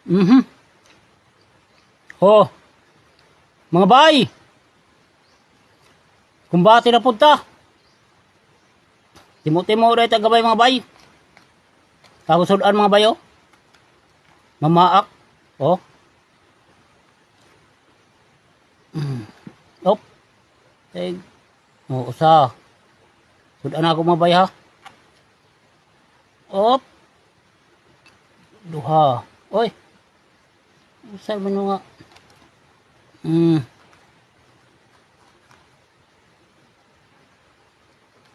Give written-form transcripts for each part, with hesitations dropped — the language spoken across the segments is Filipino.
Mhm. Oh, mga bay, kumbati na punta. Timo-timo rin tagabay mga bay. Tapos sudan mga bayo. Mamaak. Oh. Op. Eh, oh, usa. Sudan ako mga bay ha. Op. Duha. Oy. Usa man nga.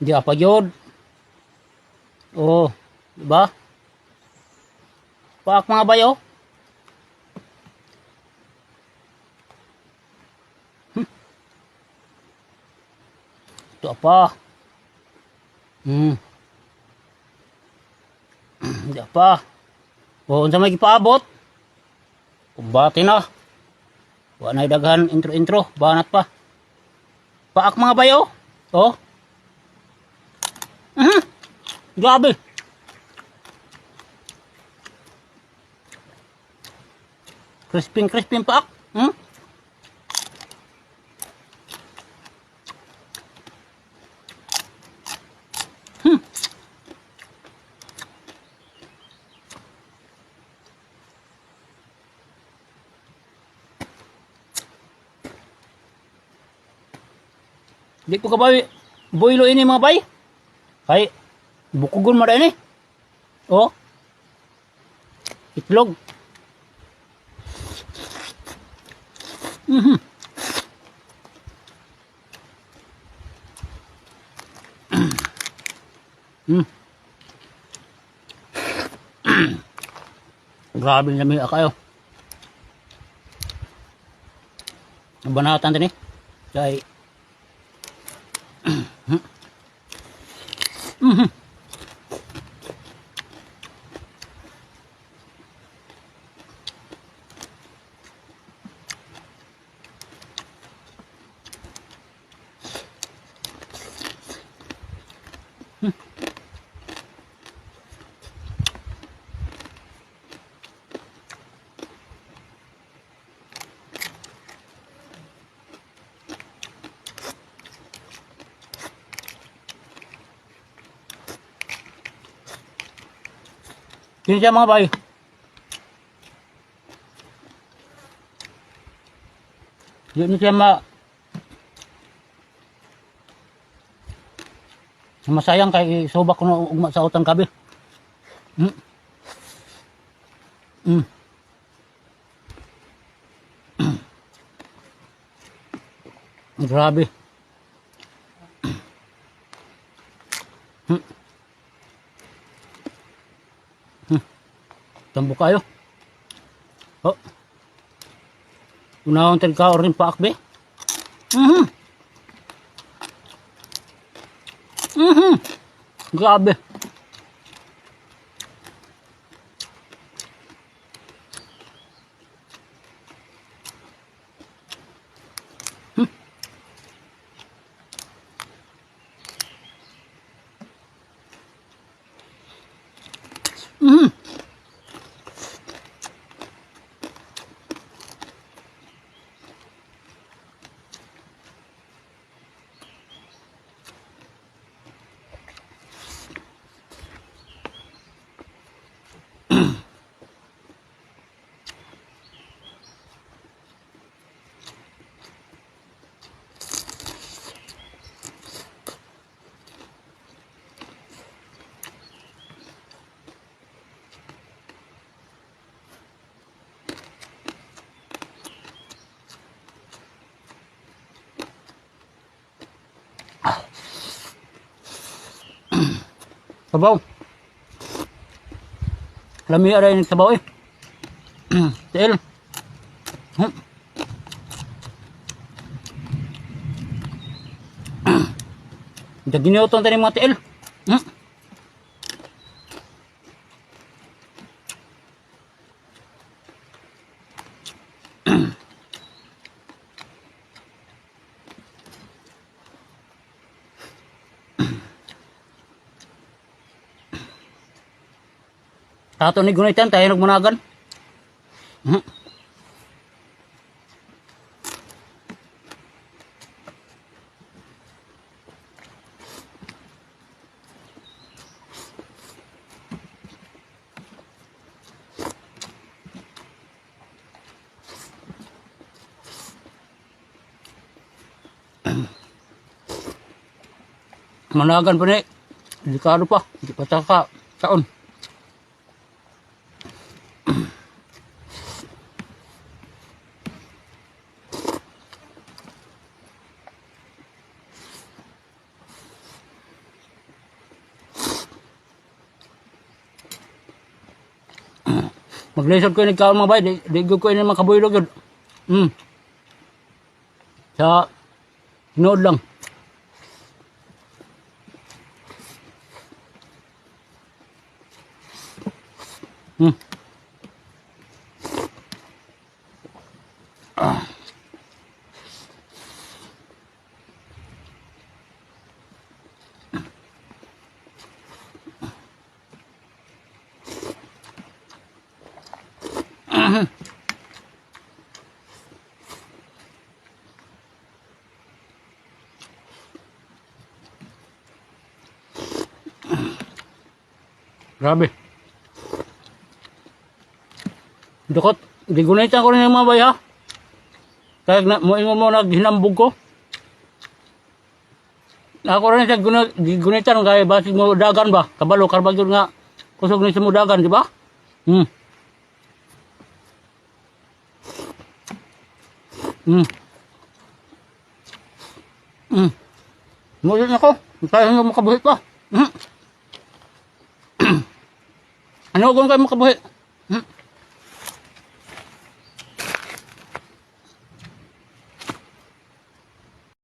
Di apa yun? Oh, diba? Paak mga bayo. Ito apa? Di apa? Oh, unsa may gipaabot? Kumbati na. Wa na daghan intro-intro, banat pa. Paak mga bayo. Oh. Grabe. Crispin paak. Di ko kabay boilo ini mga bay. Kay bukugon mo rin eh. Oh. Itlog. Grabe na may akayo. Banatan din eh. Kay yun siya mga bay. Yun siya masayang kay subak ko na ugma sa utang kabi. Grabe. Tambo kayo. Oh. Unahon tag ka rin paak be. Grabe. Sabaw. Lami aray ng sabaw eh. Tiil. Dagin ito tani mga tiil. Tato ni gunaitan tayo nagmunagan. Mhm. Managan pa ni. Delikado pa. Hindi pa taka taon. Maglisod ko yung nagkaon mga bay. Di ko yung makabuylo yun. Sa nood lang. Grabe. Dukot, gigunitan ko rin yung mga bay ha. Kaya moingon mo naghinambog ko. Ako rin siya gigunitan kaya basig mo dagan ba? Kabalo, karbag yun nga. Kusog ni sa mo dagan, di ba? Mulit ako. Kaya nga makabuhit pa. Ano kung kayo makabuhit?